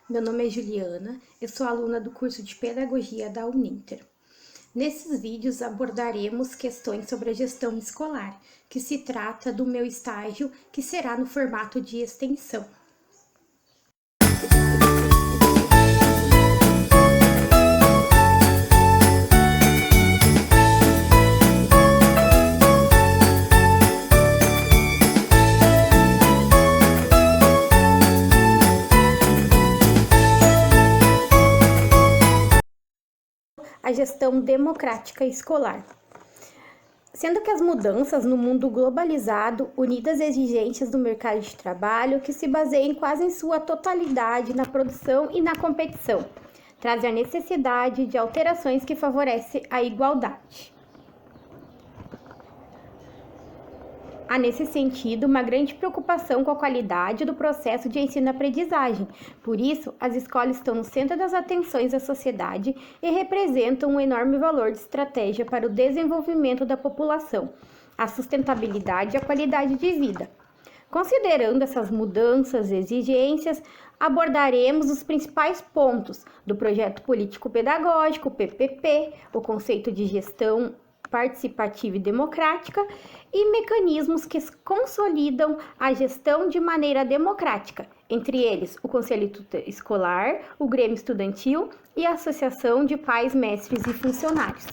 Meu nome é Juliana, eu sou aluna do curso de Pedagogia da Uninter. Nesses vídeos abordaremos questões sobre a gestão escolar, que se trata do meu estágio, que será no formato de extensão. A gestão democrática escolar. Sendo que as mudanças no mundo globalizado, unidas às exigências do mercado de trabalho, que se baseiam quase em sua totalidade na produção e na competição, trazem a necessidade de alterações que favorecem a igualdade. Há, nesse sentido, uma grande preocupação com a qualidade do processo de ensino-aprendizagem. Por isso, as escolas estão no centro das atenções da sociedade e representam um enorme valor de estratégia para o desenvolvimento da população, a sustentabilidade e a qualidade de vida. Considerando essas mudanças e exigências, abordaremos os principais pontos do projeto político-pedagógico, PPP, o conceito de gestão participativa e democrática e mecanismos que consolidam a gestão de maneira democrática, entre eles o Conselho Escolar, o Grêmio Estudantil e a Associação de Pais, Mestres e Funcionários.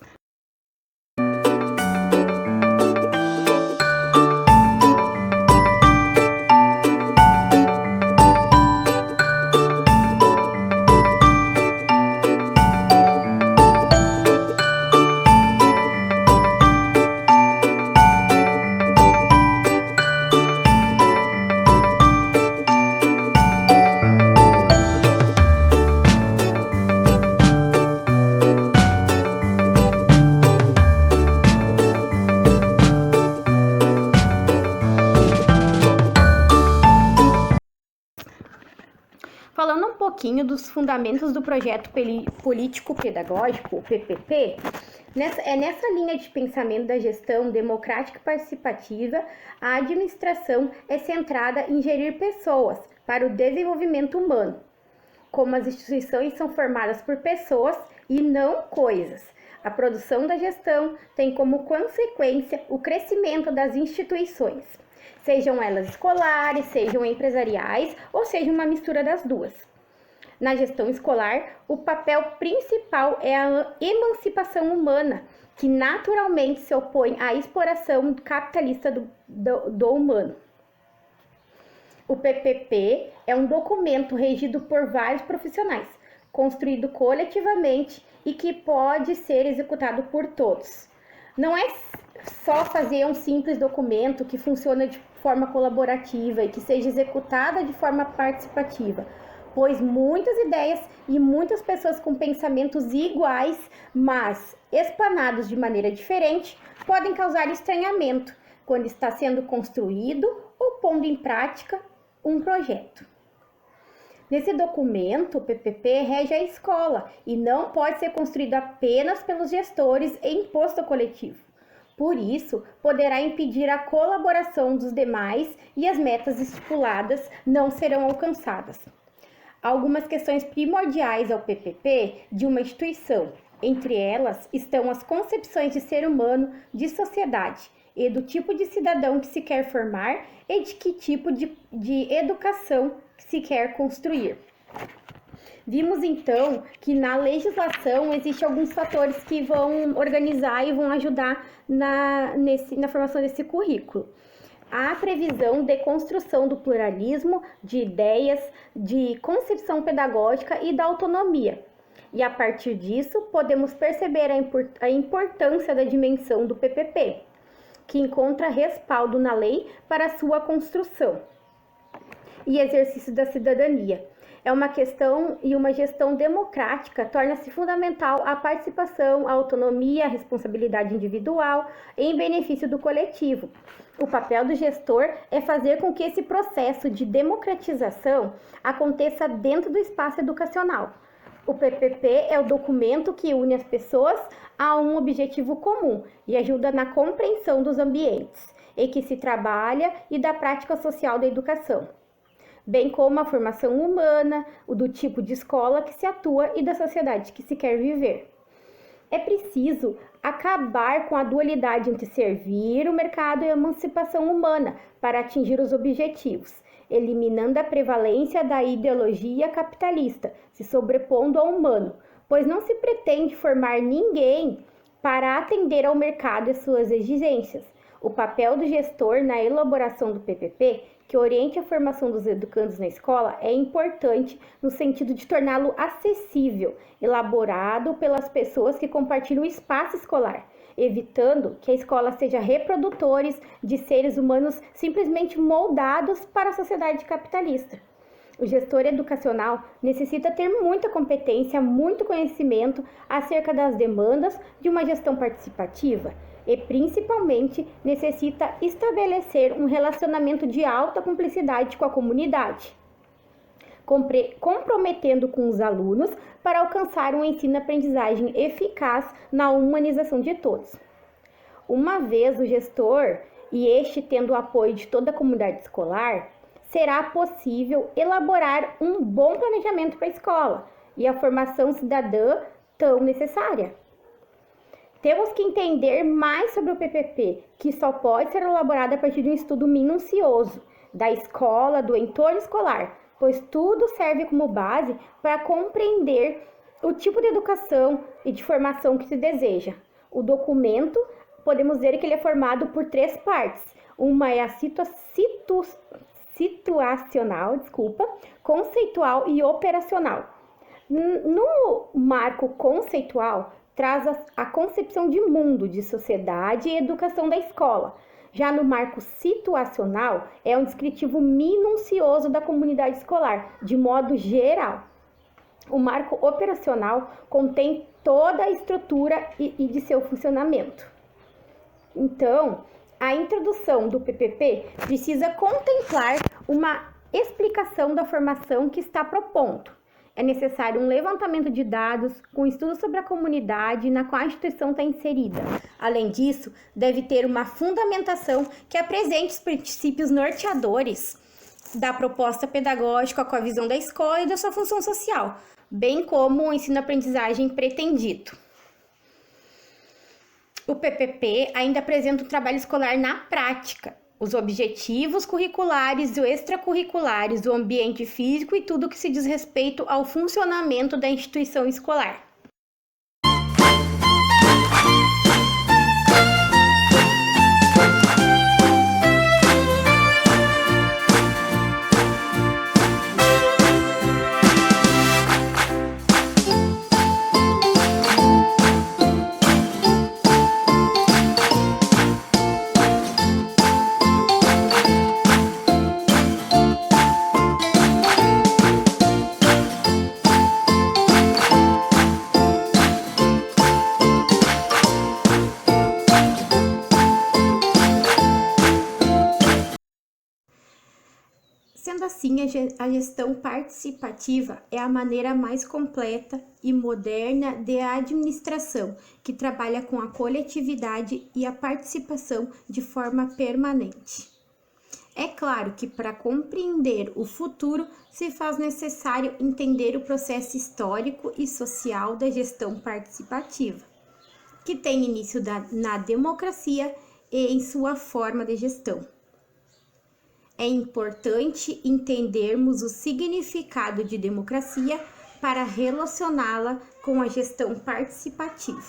Falando um pouquinho dos fundamentos do projeto político-pedagógico, o PPP, nessa linha de pensamento da gestão democrática e participativa, a administração é centrada em gerir pessoas para o desenvolvimento humano. Como as instituições são formadas por pessoas e não coisas, a produção da gestão tem como consequência o crescimento das instituições. sejam elas escolares, sejam empresariais ou seja uma mistura das duas. Na gestão escolar, o papel principal é a emancipação humana, que naturalmente se opõe à exploração capitalista do humano. O PPP é um documento regido por vários profissionais, construído coletivamente e que pode ser executado por todos. Não é só fazer um simples documento que funciona de forma colaborativa e que seja executada de forma participativa, pois muitas ideias e muitas pessoas com pensamentos iguais, mas explanados de maneira diferente, podem causar estranhamento quando está sendo construído ou pondo em prática um projeto. Nesse documento, o PPP rege a escola e não pode ser construído apenas pelos gestores e imposto coletivo. Por isso, poderá impedir a colaboração dos demais e as metas estipuladas não serão alcançadas. Algumas questões primordiais ao PPP de uma instituição. Entre elas estão as concepções de ser humano, de sociedade e do tipo de cidadão que se quer formar e de que tipo de educação se quer construir. Vimos então que na legislação existem alguns fatores que vão organizar e vão ajudar na formação desse currículo. A previsão de construção do pluralismo, de ideias, de concepção pedagógica e da autonomia. E a partir disso, podemos perceber a importância da dimensão do PPP, que encontra respaldo na lei para sua construção e exercício da cidadania. É uma questão e uma gestão democrática torna-se fundamental a participação, a autonomia, a responsabilidade individual em benefício do coletivo. O papel do gestor é fazer com que esse processo de democratização aconteça dentro do espaço educacional. O PPP é o documento que une as pessoas a um objetivo comum e ajuda na compreensão dos ambientes em que se trabalha e da prática social da educação, bem como a formação humana, o do tipo de escola que se atua e da sociedade que se quer viver. É preciso acabar com a dualidade entre servir o mercado e a emancipação humana para atingir os objetivos, eliminando a prevalência da ideologia capitalista, se sobrepondo ao humano, pois não se pretende formar ninguém para atender ao mercado e suas exigências. O papel do gestor na elaboração do PPP, que oriente a formação dos educandos na escola, é importante no sentido de torná-lo acessível, elaborado pelas pessoas que compartilham o espaço escolar, evitando que a escola seja reprodutores de seres humanos simplesmente moldados para a sociedade capitalista. O gestor educacional necessita ter muita competência, muito conhecimento acerca das demandas de uma gestão participativa e, principalmente, necessita estabelecer um relacionamento de alta cumplicidade com a comunidade, comprometendo com os alunos para alcançar um ensino-aprendizagem eficaz na humanização de todos. Uma vez o gestor e este tendo o apoio de toda a comunidade escolar, será possível elaborar um bom planejamento para a escola e a formação cidadã tão necessária. Temos que entender mais sobre o PPP, que só pode ser elaborado a partir de um estudo minucioso da escola, do entorno escolar, pois tudo serve como base para compreender o tipo de educação e de formação que se deseja. O documento, podemos dizer que ele é formado por 3 partes. Uma é a situacional, conceitual e operacional. No marco conceitual, traz a concepção de mundo, de sociedade e educação da escola. Já no marco situacional, é um descritivo minucioso da comunidade escolar, de modo geral. O marco operacional contém toda a estrutura e de seu funcionamento. Então, a introdução do PPP precisa contemplar uma explicação da formação que está propondo. É necessário um levantamento de dados com estudo sobre a comunidade na qual a instituição está inserida. Além disso, deve ter uma fundamentação que apresente os princípios norteadores da proposta pedagógica com a visão da escola e da sua função social, bem como o ensino-aprendizagem pretendido. O PPP ainda apresenta um trabalho escolar na prática, os objetivos curriculares e extracurriculares, o ambiente físico e tudo que se diz respeito ao funcionamento da instituição escolar. Sendo assim, a gestão participativa é a maneira mais completa e moderna de administração, que trabalha com a coletividade e a participação de forma permanente. É claro que para compreender o futuro se faz necessário entender o processo histórico e social da gestão participativa, que tem início na democracia e em sua forma de gestão. É importante entendermos o significado de democracia para relacioná-la com a gestão participativa.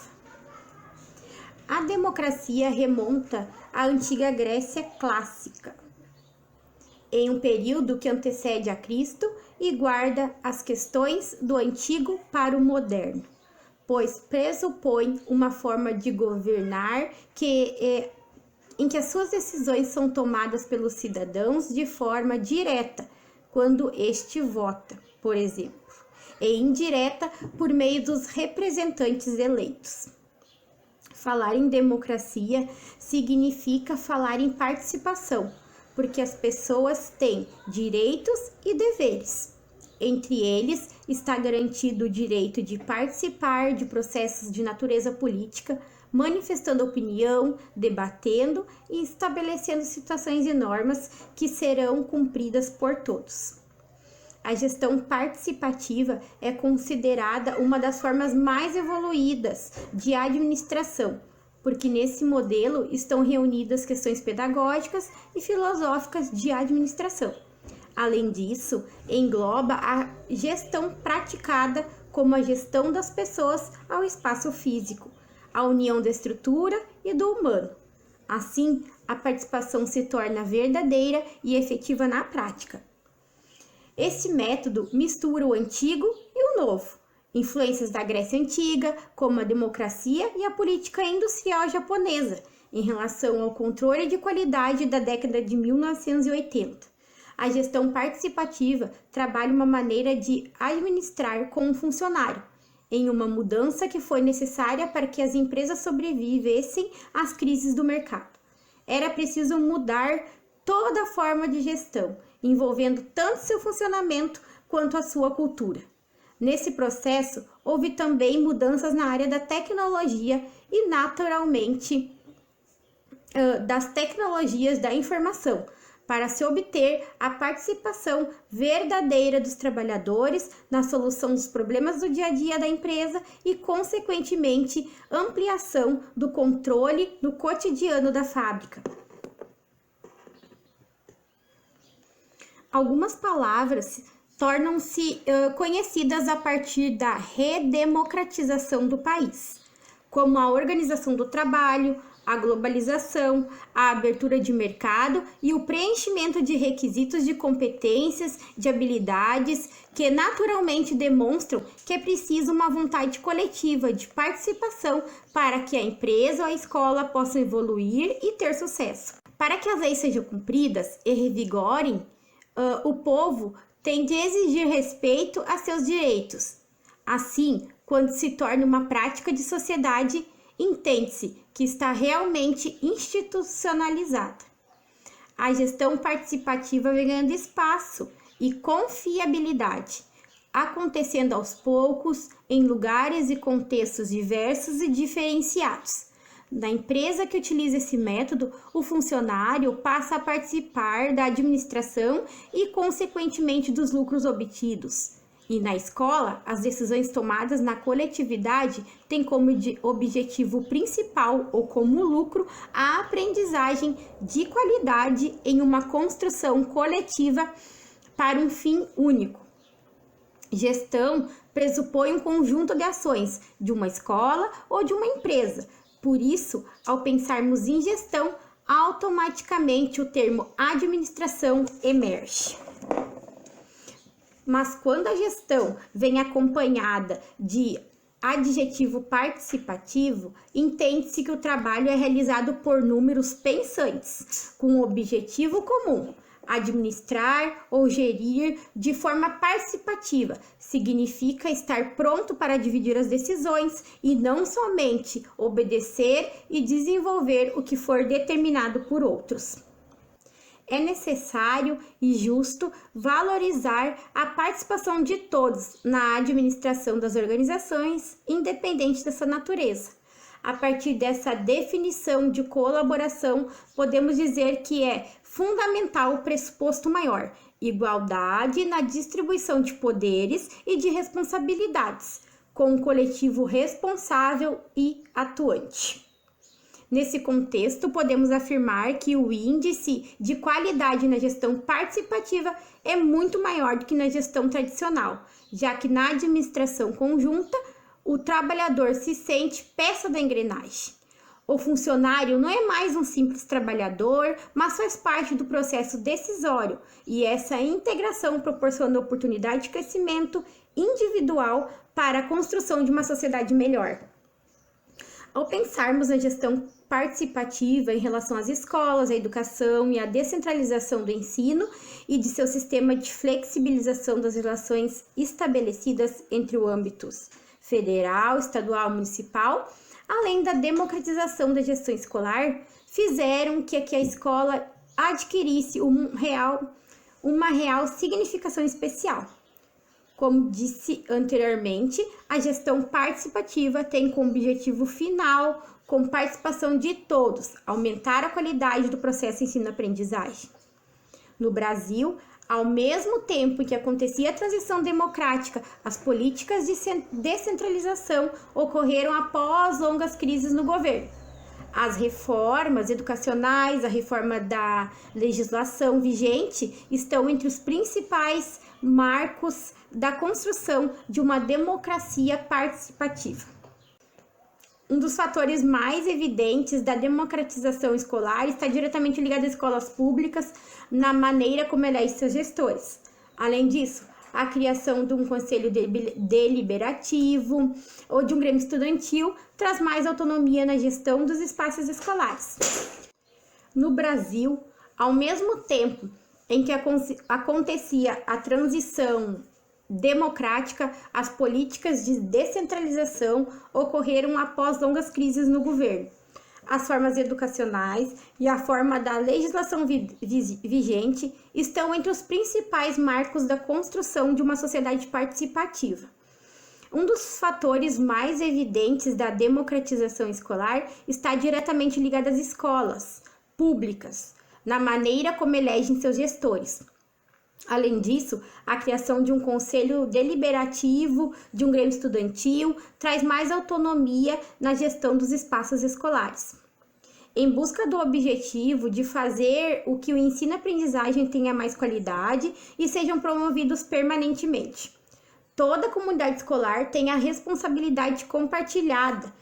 A democracia remonta à antiga Grécia clássica, em um período que antecede a Cristo e guarda as questões do antigo para o moderno, pois pressupõe uma forma de governar em que as suas decisões são tomadas pelos cidadãos de forma direta, quando este vota, por exemplo, e indireta por meio dos representantes eleitos. Falar em democracia significa falar em participação, porque as pessoas têm direitos e deveres. Entre eles está garantido o direito de participar de processos de natureza política, manifestando opinião, debatendo e estabelecendo situações e normas que serão cumpridas por todos. A gestão participativa é considerada uma das formas mais evoluídas de administração, porque nesse modelo estão reunidas questões pedagógicas e filosóficas de administração. Além disso, engloba a gestão praticada como a gestão das pessoas ao espaço físico, a união da estrutura e do humano. Assim, a participação se torna verdadeira e efetiva na prática. Esse método mistura o antigo e o novo, influências da Grécia Antiga, como a democracia e a política industrial japonesa, em relação ao controle de qualidade da década de 1980. A gestão participativa trabalha uma maneira de administrar com um funcionário, em uma mudança que foi necessária para que as empresas sobrevivessem às crises do mercado. Era preciso mudar toda a forma de gestão, envolvendo tanto seu funcionamento quanto a sua cultura. Nesse processo, houve também mudanças na área da tecnologia e, naturalmente, das tecnologias da informação, para se obter a participação verdadeira dos trabalhadores na solução dos problemas do dia a dia da empresa e, consequentemente, ampliação do controle no cotidiano da fábrica. Algumas palavras tornam-se conhecidas a partir da redemocratização do país, como a organização do trabalho, a globalização, a abertura de mercado e o preenchimento de requisitos de competências, de habilidades, que naturalmente demonstram que é preciso uma vontade coletiva de participação para que a empresa ou a escola possam evoluir e ter sucesso. Para que as leis sejam cumpridas e revigorem, o povo tem de exigir respeito a seus direitos. Assim, quando se torna uma prática de sociedade, entende-se que está realmente institucionalizada. A gestão participativa vem ganhando espaço e confiabilidade, acontecendo aos poucos em lugares e contextos diversos e diferenciados. Na empresa que utiliza esse método, o funcionário passa a participar da administração e, consequentemente, dos lucros obtidos. E na escola, as decisões tomadas na coletividade têm como objetivo principal ou como lucro a aprendizagem de qualidade em uma construção coletiva para um fim único. Gestão pressupõe um conjunto de ações de uma escola ou de uma empresa. Por isso, ao pensarmos em gestão, automaticamente o termo administração emerge. Mas quando a gestão vem acompanhada de adjetivo participativo, entende-se que o trabalho é realizado por números pensantes, com um objetivo comum. Administrar ou gerir de forma participativa significa estar pronto para dividir as decisões e não somente obedecer e desenvolver o que for determinado por outros. É necessário e justo valorizar a participação de todos na administração das organizações, independente dessa natureza. A partir dessa definição de colaboração, podemos dizer que é fundamental o pressuposto maior, igualdade na distribuição de poderes e de responsabilidades, com um coletivo responsável e atuante. Nesse contexto, podemos afirmar que o índice de qualidade na gestão participativa é muito maior do que na gestão tradicional, já que na administração conjunta, o trabalhador se sente peça da engrenagem. O funcionário não é mais um simples trabalhador, mas faz parte do processo decisório, e essa integração proporciona oportunidade de crescimento individual para a construção de uma sociedade melhor. Ao pensarmos na gestão participativa em relação às escolas, à educação e à descentralização do ensino e de seu sistema de flexibilização das relações estabelecidas entre os âmbitos federal, estadual e municipal, além da democratização da gestão escolar, fizeram que a escola adquirisse uma real significação especial. Como disse anteriormente, a gestão participativa tem como objetivo final, com participação de todos, aumentar a qualidade do processo ensino-aprendizagem. No Brasil, ao mesmo tempo que acontecia a transição democrática, as políticas de descentralização ocorreram após longas crises no governo. As reformas educacionais, a reforma da legislação vigente estão entre os principais marcos da construção de uma democracia participativa. Um dos fatores mais evidentes da democratização escolar está diretamente ligado às escolas públicas na maneira como elegem seus gestores. Além disso, a criação de um conselho deliberativo ou de um grêmio estudantil traz mais autonomia na gestão dos espaços escolares. No Brasil, ao mesmo tempo em que acontecia a transição democrática, as políticas de descentralização ocorreram após longas crises no governo. As formas educacionais e a forma da legislação vigente estão entre os principais marcos da construção de uma sociedade participativa. Um dos fatores mais evidentes da democratização escolar está diretamente ligado às escolas públicas, na maneira como elegem seus gestores. Além disso, a criação de um conselho deliberativo, de um grêmio estudantil, traz mais autonomia na gestão dos espaços escolares. Em busca do objetivo de fazer o que o ensino-aprendizagem tenha mais qualidade e sejam promovidos permanentemente. Toda comunidade escolar tem a responsabilidade compartilhada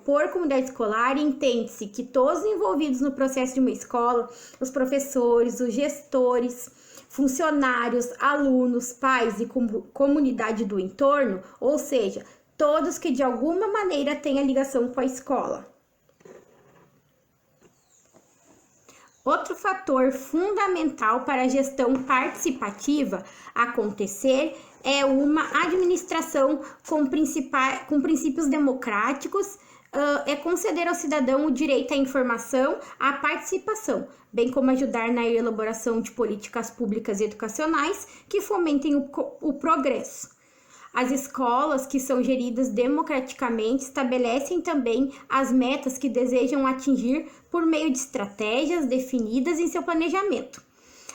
por comunidade escolar, entende-se que todos envolvidos no processo de uma escola, os professores, os gestores, funcionários, alunos, pais e comunidade do entorno, ou seja, todos que de alguma maneira têm a ligação com a escola. Outro fator fundamental para a gestão participativa acontecer é uma administração com princípios democráticos, é conceder ao cidadão o direito à informação, à participação, bem como ajudar na elaboração de políticas públicas e educacionais que fomentem o progresso. As escolas que são geridas democraticamente estabelecem também as metas que desejam atingir por meio de estratégias definidas em seu planejamento.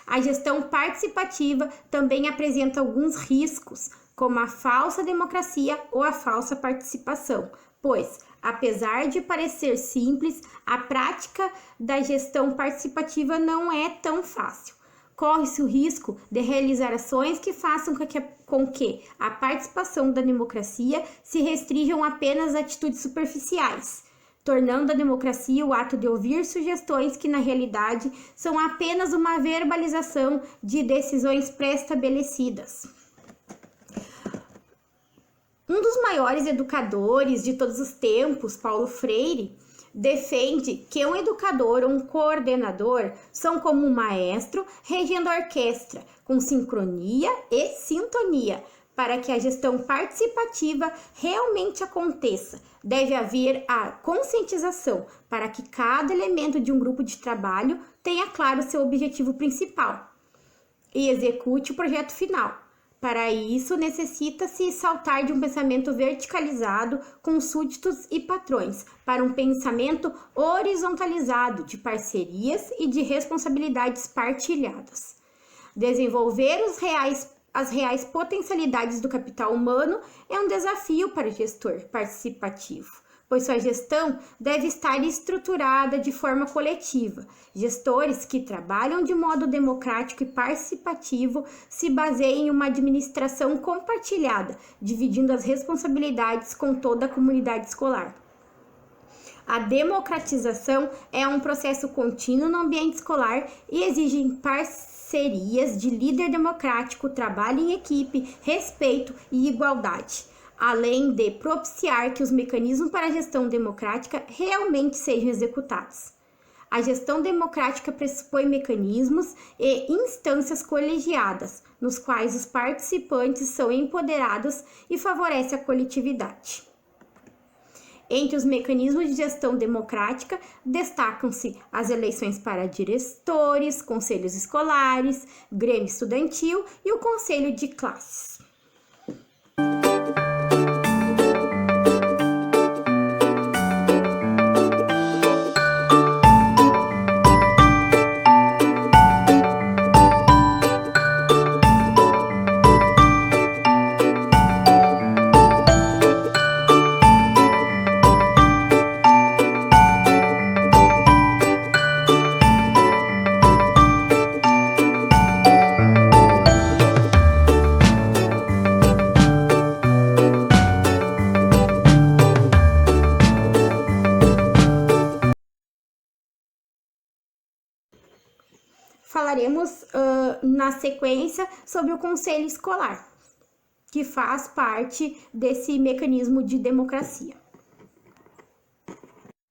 A gestão participativa também apresenta alguns riscos, como a falsa democracia ou a falsa participação, pois, apesar de parecer simples, a prática da gestão participativa não é tão fácil. Corre-se o risco de realizar ações que façam com que a participação da democracia se restringam apenas a atitudes superficiais, tornando a democracia o ato de ouvir sugestões que, na realidade, são apenas uma verbalização de decisões pré-estabelecidas. Um dos maiores educadores de todos os tempos, Paulo Freire, defende que um educador ou um coordenador são como um maestro regendo a orquestra, com sincronia e sintonia. Para que a gestão participativa realmente aconteça, deve haver a conscientização para que cada elemento de um grupo de trabalho tenha claro seu objetivo principal e execute o projeto final. Para isso, necessita-se saltar de um pensamento verticalizado com súditos e patrões para um pensamento horizontalizado de parcerias e de responsabilidades partilhadas. Desenvolver as reais potencialidades do capital humano é um desafio para o gestor participativo, pois sua gestão deve estar estruturada de forma coletiva. Gestores que trabalham de modo democrático e participativo se baseiam em uma administração compartilhada, dividindo as responsabilidades com toda a comunidade escolar. A democratização é um processo contínuo no ambiente escolar e exige parcerias de líder democrático, trabalho em equipe, respeito e igualdade, além de propiciar que os mecanismos para a gestão democrática realmente sejam executados. A gestão democrática pressupõe mecanismos e instâncias colegiadas, nos quais os participantes são empoderados e favorece a coletividade. Entre os mecanismos de gestão democrática, destacam-se as eleições para diretores, conselhos escolares, grêmio estudantil e o conselho de classes. Falaremos na sequência sobre o conselho escolar, que faz parte desse mecanismo de democracia.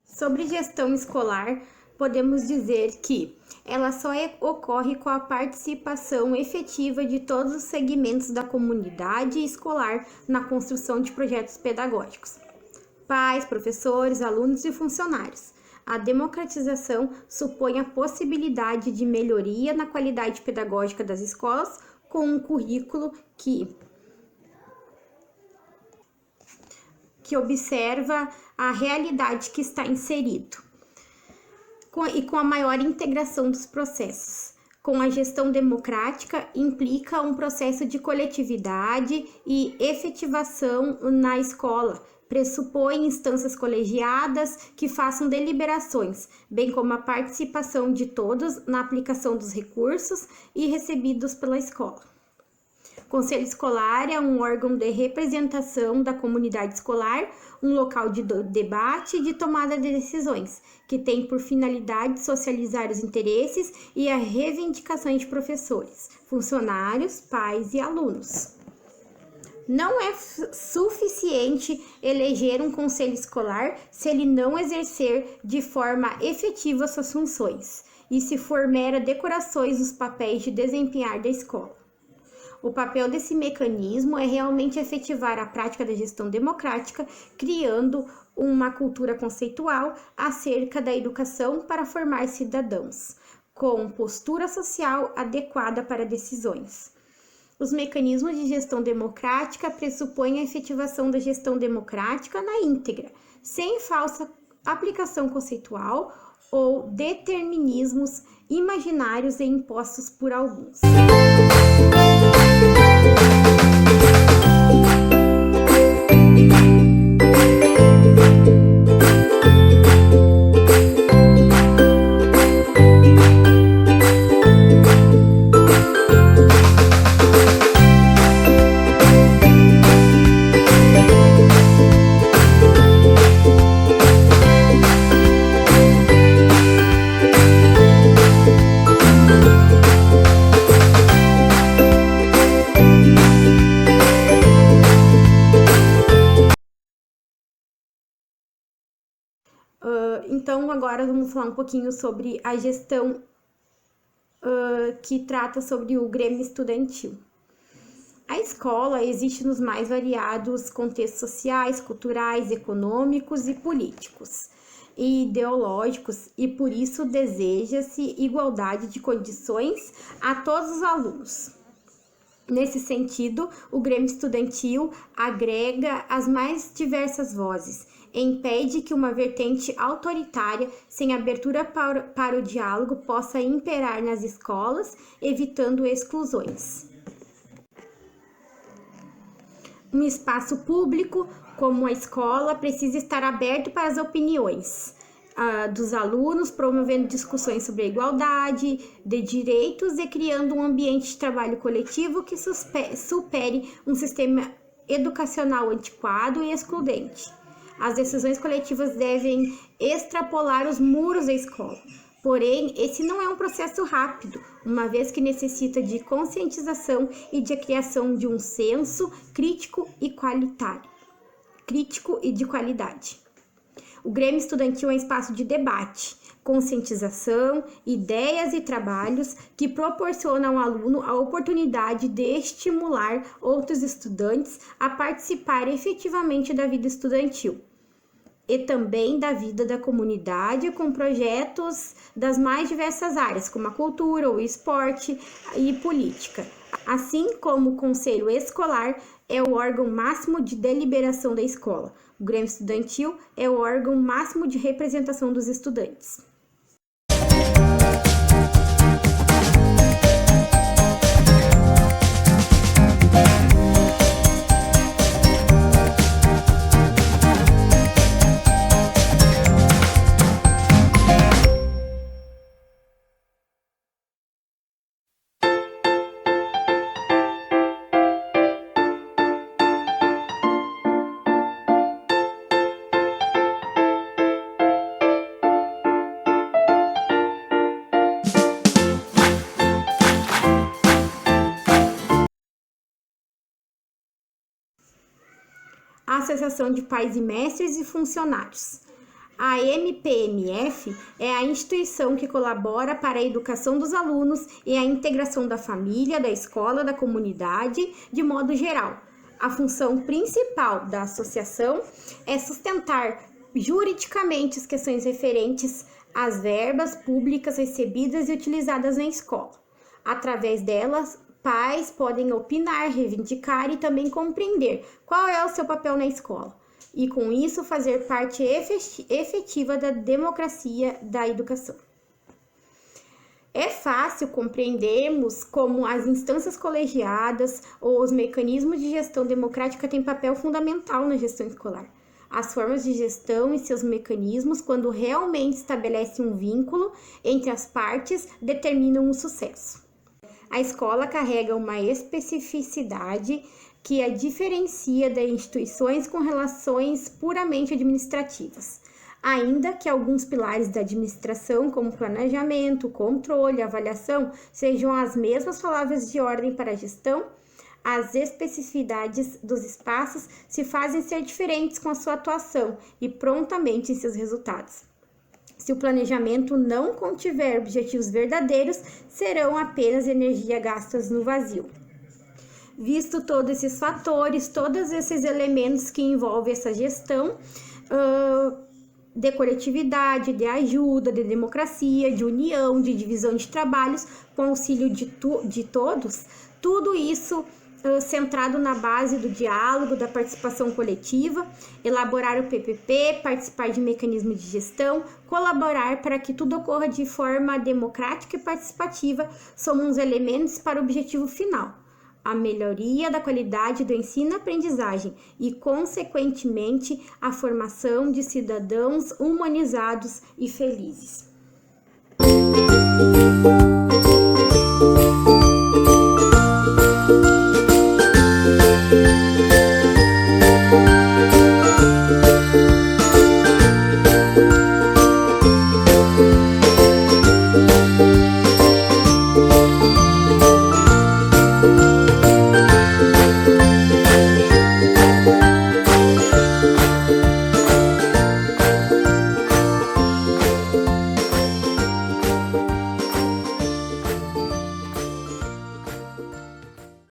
Sobre gestão escolar, podemos dizer que ela só ocorre com a participação efetiva de todos os segmentos da comunidade escolar na construção de projetos pedagógicos: pais, professores, alunos e funcionários. A democratização supõe a possibilidade de melhoria na qualidade pedagógica das escolas com um currículo que observa a realidade que está inserido e com a maior integração dos processos. Com a gestão democrática, implica um processo de coletividade e efetivação na escola. Pressupõe instâncias colegiadas que façam deliberações, bem como a participação de todos na aplicação dos recursos e recebidos pela escola. Conselho escolar é um órgão de representação da comunidade escolar, um local de debate e de tomada de decisões, que tem por finalidade socializar os interesses e as reivindicações de professores, funcionários, pais e alunos. Não é suficiente eleger um conselho escolar se ele não exercer de forma efetiva suas funções e se for mera decorações dos papéis de desempenhar da escola. O papel desse mecanismo é realmente efetivar a prática da gestão democrática, criando uma cultura conceitual acerca da educação para formar cidadãos, com postura social adequada para decisões. Os mecanismos de gestão democrática pressupõem a efetivação da gestão democrática na íntegra, sem falsa aplicação conceitual ou determinismos imaginários e impostos por alguns. Então, agora vamos falar um pouquinho sobre a gestão que trata sobre o Grêmio Estudantil. A escola existe nos mais variados contextos sociais, culturais, econômicos e políticos e ideológicos, e por isso deseja-se igualdade de condições a todos os alunos. Nesse sentido, o Grêmio Estudantil agrega as mais diversas vozes, impede que uma vertente autoritária, sem abertura para o diálogo, possa imperar nas escolas, evitando exclusões. Um espaço público, como a escola, precisa estar aberto para as opiniões dos alunos, promovendo discussões sobre a igualdade de direitos e criando um ambiente de trabalho coletivo que supere um sistema educacional antiquado e excludente. As decisões coletivas devem extrapolar os muros da escola. Porém, esse não é um processo rápido, uma vez que necessita de conscientização e de criação de um senso crítico e de qualidade. O Grêmio Estudantil é um espaço de debate, conscientização, ideias e trabalhos que proporcionam ao aluno a oportunidade de estimular outros estudantes a participar efetivamente da vida estudantil e também da vida da comunidade com projetos das mais diversas áreas, como a cultura, o esporte e política. Assim como o Conselho Escolar é o órgão máximo de deliberação da escola, o Grêmio Estudantil é o órgão máximo de representação dos estudantes. A Associação de Pais e Mestres e Funcionários. A MPMF é a instituição que colabora para a educação dos alunos e a integração da família, da escola, da comunidade, de modo geral. A função principal da associação é sustentar juridicamente as questões referentes às verbas públicas recebidas e utilizadas na escola. Através delas, pais podem opinar, reivindicar e também compreender qual é o seu papel na escola e, com isso, fazer parte efetiva da democracia da educação. É fácil compreendermos como as instâncias colegiadas ou os mecanismos de gestão democrática têm papel fundamental na gestão escolar. As formas de gestão e seus mecanismos, quando realmente estabelecem um vínculo entre as partes, determinam o sucesso. A escola carrega uma especificidade que a diferencia das instituições com relações puramente administrativas, ainda que alguns pilares da administração, como planejamento, controle, avaliação, sejam as mesmas palavras de ordem para a gestão. As especificidades dos espaços se fazem ser diferentes com a sua atuação e prontamente em seus resultados. Se o planejamento não contiver objetivos verdadeiros, serão apenas energia gastas no vazio. Visto todos esses fatores, todos esses elementos que envolvem essa gestão de coletividade, de ajuda, de democracia, de união, de divisão de trabalhos, com auxílio de todos, tudo isso centrado na base do diálogo, da participação coletiva, elaborar o PPP, participar de mecanismos de gestão, colaborar para que tudo ocorra de forma democrática e participativa, são os elementos para o objetivo final, a melhoria da qualidade do ensino-aprendizagem e, consequentemente, a formação de cidadãos humanizados e felizes.